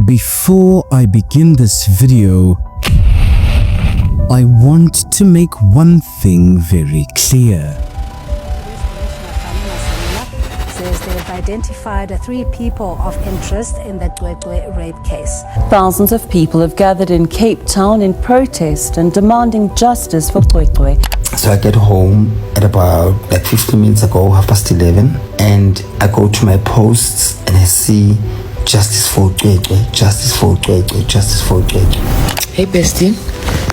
Before I begin this video, I want to make one thing very clear. Says they've identified 3 people of interest in the Cwecwe rape case. Thousands of people have gathered in Cape Town in protest and demanding justice for Cwecwe. So I get home at about 15 minutes ago, 11:30, and I go to my posts and I see justice for Cwecwe, justice for Cwecwe, justice for Cwecwe. Hey bestie,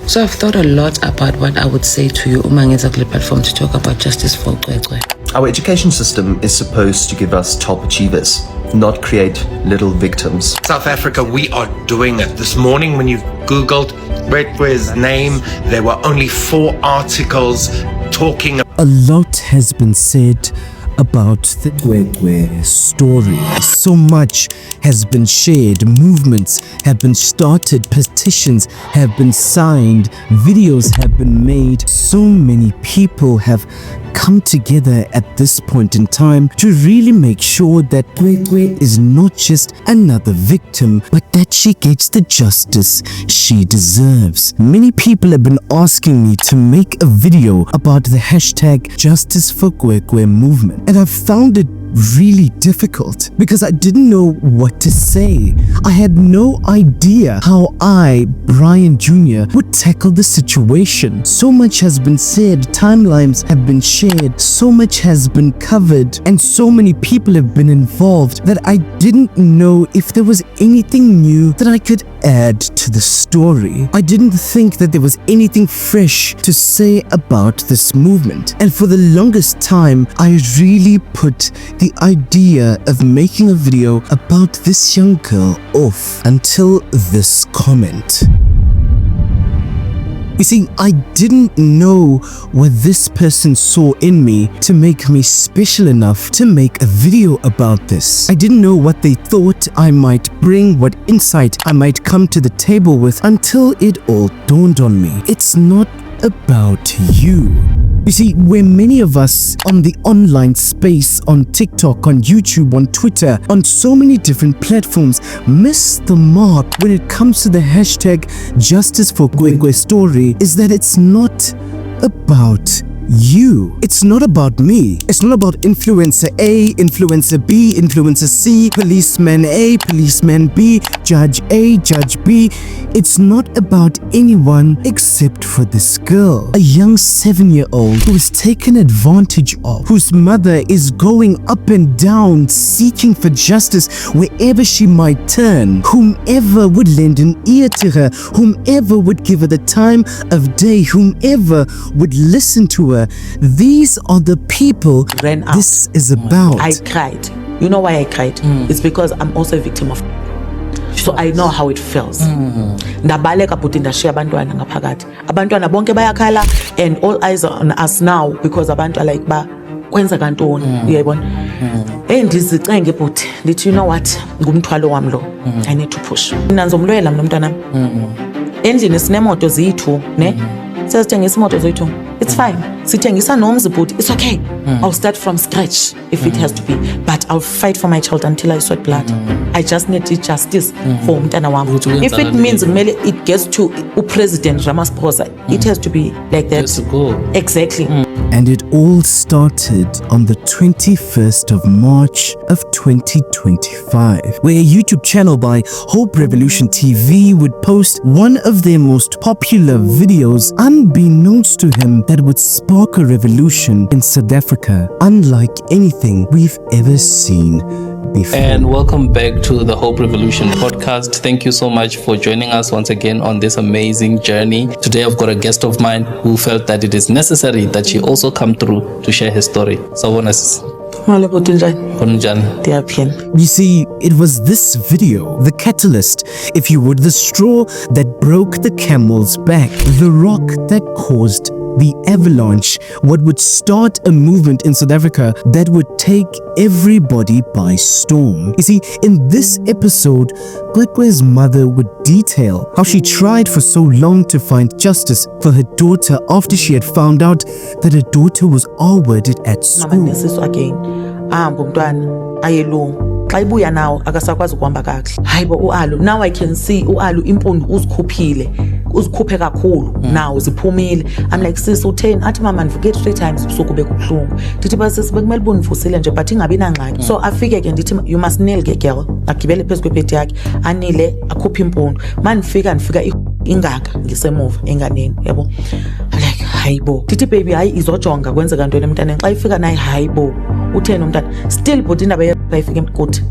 so I've thought a lot about what I would say to you umangeza kule platform to talk about justice for Cwecwe. Our education system is supposed to give us top achievers, not create little victims. South Africa, we are doing it. This morning when you Googled Cwecwe's name, there were only 4 articles talking. A lot has been said about the Cwecwe story. So much has been shared, movements have been started, petitions have been signed, videos have been made. So many people have come together at this point in time to really make sure that Cwecwe is not just another victim, but that she gets the justice she deserves. Many people have been asking me to make a video about the hashtag Justice for Cwecwe movement, and I found it really difficult because I didn't know what to say. I had no idea how I, Brian Jr., would tackle the situation. So much has been said, timelines have been shared, so much has been covered, and so many people have been involved that I didn't know if there was anything new that I could add to the story. I didn't think that there was anything fresh to say about this movement, and for the longest time I really put the idea of making a video about this young girl off until this comment. You see, I didn't know what this person saw in me to make me special enough to make a video about this. I didn't know what they thought I might bring, what insight I might come to the table with, until it all dawned on me. It's not about you. You see, where many of us on the online space, on TikTok, on YouTube, on Twitter, on so many different platforms, miss the mark when it comes to the hashtag Justice for Cwecwe story, is that it's not about you. It's not about me. It's not about influencer A, influencer B, influencer C, policeman A, policeman B, judge A, judge B. It's not about anyone except for this girl, a young 7-year-old who is taken advantage of, whose mother is going up and down seeking for justice wherever she might turn, whomever would lend an ear to her, whomever would give her the time of day, whomever would listen to her. These are the people this is about. I cried. You know why I cried? It's because I'm also a victim of. So I know how it feels. Ndabaleka but ndashiya abantwana ngaphakathi. Abantwana bonke bayakhala and all eyes are on us now because abantu are like ba kwenza kantoni uyayibona. Ndizicenge but ndithi you know what ngumthwalo wami lo. I need to push. Mina ngizomlwela mina mntwana. Endlini sinemoto zethu ne. Sesithengisa imoto zethu. It's fine. Sithengisa nomzi but it's okay. I'll start from scratch if it has to be, but I'll fight for my child until I sweat blood. I just need justice for umntana wami. If it means it gets to President Ramaphosa, it has to be like that. Just go. Exactly. And it all started on the 21st of March of 2025, where a YouTube channel by Hope Revolution TV would post one of their most popular videos, unbeknownst to him, that would spark a revolution in South Africa, unlike anything we've ever seen before. And welcome back to the Hope Revolution podcast. Thank you so much for joining us once again on this amazing journey. Today I've got a guest of mine who felt that it is necessary that she also come through to share his story. You see, it was this video, the catalyst, if you would, the straw that broke the camel's back, the rock that caused the avalanche, what would start a movement in South Africa that would take everybody by storm. You see, in this episode, Cwecwe's mother would detail how she tried for so long to find justice for her daughter after she had found out that her daughter was R-worded at school. xa ibuya nawo akasakwazi ukuhamba kakuhle. Hayibo uAlu, now I can see uAlu impundu uzikhuphe kakhulu now ziphumile. I'm like, sis utheni? Athi mama ndivuke 3 times ubusuku bekubuhlungu. Ndithi base bekumele ubunivusile nje but ingabi nangxaki. So afike ke ndithi you must kneel ke girl. Agibele phezu kwebhedi yakhe anile akhuphe impundu. Manifika ingaka ngisemuva enganeni yabo. Like hayibo. Ndithi baby hayi izojonga kwenzeka ntweni emntaneni. Xa ifika naye hayibo. Utheni umntana? Still but indaba yayifika emkuthi.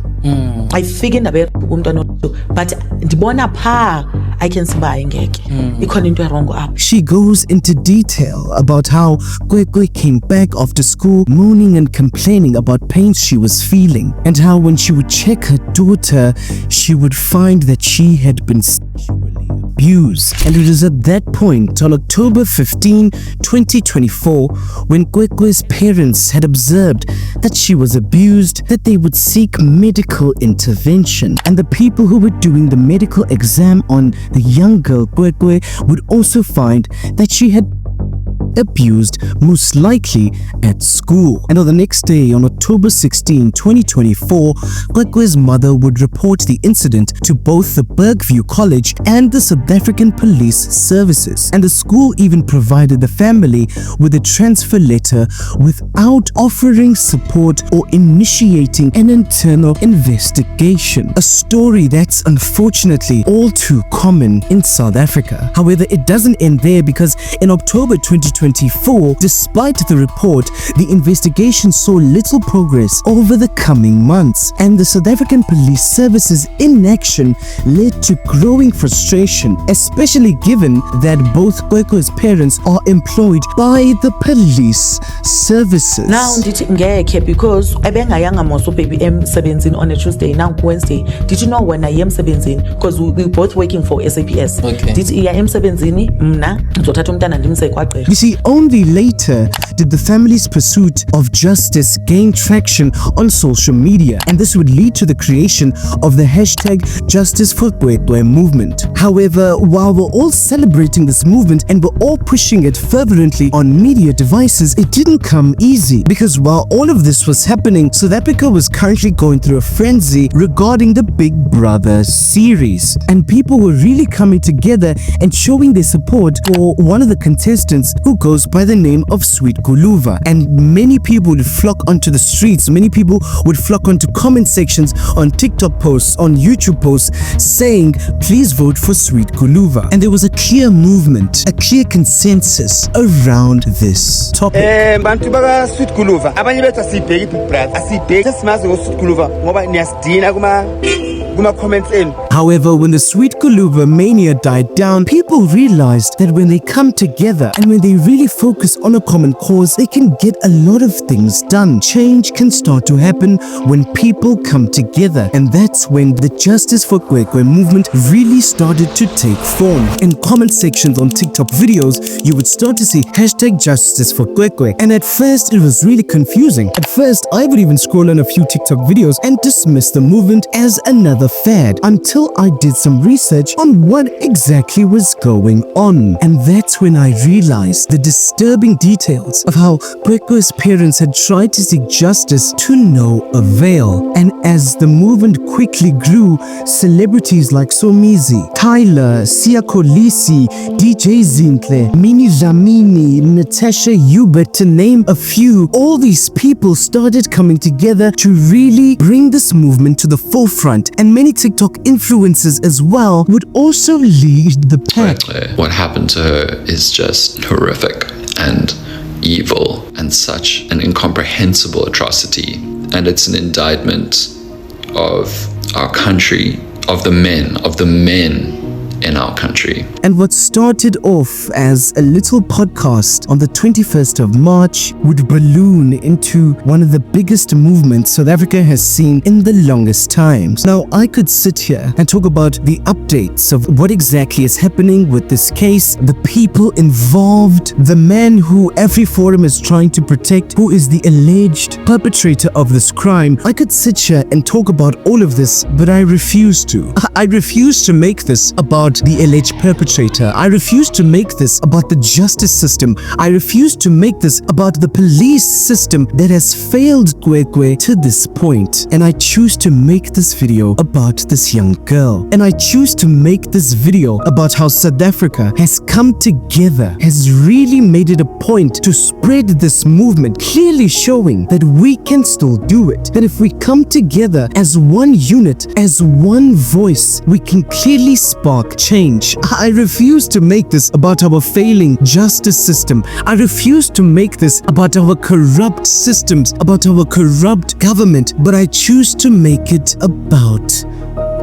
Ayifika indaba umntana but ndibona pha I can see ba ingeke. Ikhona into wrong up. She goes into detail about how Cwecwe came back after school moaning and complaining about pains she was feeling, and how when she would check her daughter, she would find that she had been sexually abused. And it was at that point, on October 15, 2024, when Cwecwe's parents had observed that she was abused, that they would seek medical intervention. And the people who were doing the medical exam on the young girl Cwecwe would also find that she had abused, most likely at school. And on the next day, on October 16, 2024, Cwecwe's mother would report the incident to both the Bergview College and the South African Police Services. And the school even provided the family with a transfer letter without offering support or initiating an internal investigation. A story that's unfortunately all too common in South Africa. However, it doesn't end there, because in October 2024, despite the report, the investigation saw little progress over the coming months, and the South African Police Services inaction led to growing frustration, especially given that both Cwecwe's parents are employed by the police services. Now ndithi ngeke, because ebengayanga moso baby M17 on a Tuesday, now Wednesday. Did you know when I am 17? Because we both working for SAPS. Okay. Did iya M17 mna ngizothatha umntana ndimse kwagqirha. You see, only later did the family's pursuit of justice gain traction on social media, and this would lead to the creation of the hashtag Justice for Cwecwe movement. However, while we're all celebrating this movement and we're all pushing it fervently on media devices, it didn't come easy, because while all of this was happening, South Africa was currently going through a frenzy regarding the Big Brother series, and people were really coming together and showing their support for one of the contestants who goes by the name of Cwecwe. And many people would flock onto the streets, many people would flock onto comment sections on TikTok posts, on YouTube posts, saying please vote for Cwecwe. And there was a clear movement, a clear consensus around this topic. Bantu baka Cwecwe abanye bethu asibheki Big Brother, asibheki sesimazi ngoCwecwe ngoba niyasidina kuma comments enu. However, when the Cwecwe mania died down, people realized that when they come together and when they really focus on a common cause, they can get a lot of things done. Change can start to happen when people come together, and that's when the Justice for Cwecwe movement really started to take form. In comment sections on TikTok videos, you would start to see hashtag Justice for Cwecwe, and at first it was really confusing. At first, I would even scroll on a few TikTok videos and dismiss the movement as another fad, until I did some research on what exactly was going on. And that's when I realized the disturbing details of how Cwecwe's parents had tried to seek justice to no avail. And as the movement quickly grew, celebrities like Somizi, Tyler, Sia Kolisi, DJ Zintle, Mini Dlamini, Natasha Hubert, to name a few, all these people started coming together to really bring this movement to the forefront. And many TikTok influencers as well would also lead the pack. What happened to her is just horrific and evil and such an incomprehensible atrocity. And it's an indictment of our country, of the men in our country. And what started off as a little podcast on the 21st of March would balloon into one of the biggest movements South Africa has seen in the longest times. Now, I could sit here and talk about the updates of what exactly is happening with this case, the people involved, the man who every forum is trying to protect, who is the alleged perpetrator of this crime. I could sit here and talk about all of this, but I refuse to. I refuse to make this about about the alleged perpetrator. I refuse to make this about the justice system. I refuse to make this about the police system that has failed Cwecwe to this point. And I choose to make this video about this young girl. And I choose to make this video about how South Africa has come together, has really made it a point to spread this movement, clearly showing that we can still do it. That if we come together as one unit, as one voice, we can clearly spark change. I refuse to make this about our failing justice system. I refuse to make this about our corrupt systems, about our corrupt government, but I choose to make it about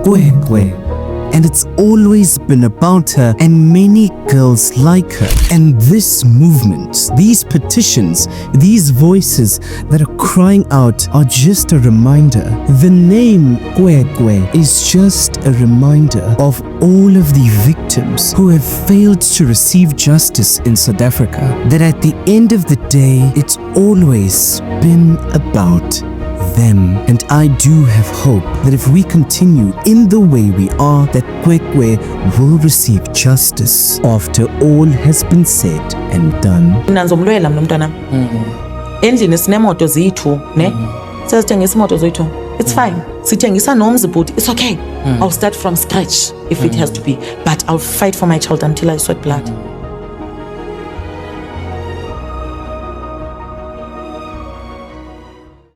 Cwecwe. And it's always been about her and many girls like her. And this movement, these petitions, these voices that are crying out are just a reminder. The name Cwecwe is just a reminder of all of the victims who have failed to receive justice in South Africa. That at the end of the day, it's always been about them. And I do have hope that if we continue in the way we are, that Cwecwe will receive justice after all has been said and done. Nanzomlwela mna mntwana. Endlini sinemoto zethu, ne? Sesithengisa imoto zethu. It's fine. Sithengisa nomzi but it's okay. I'll start from scratch if it has to be, but I'll fight for my child until I sweat blood.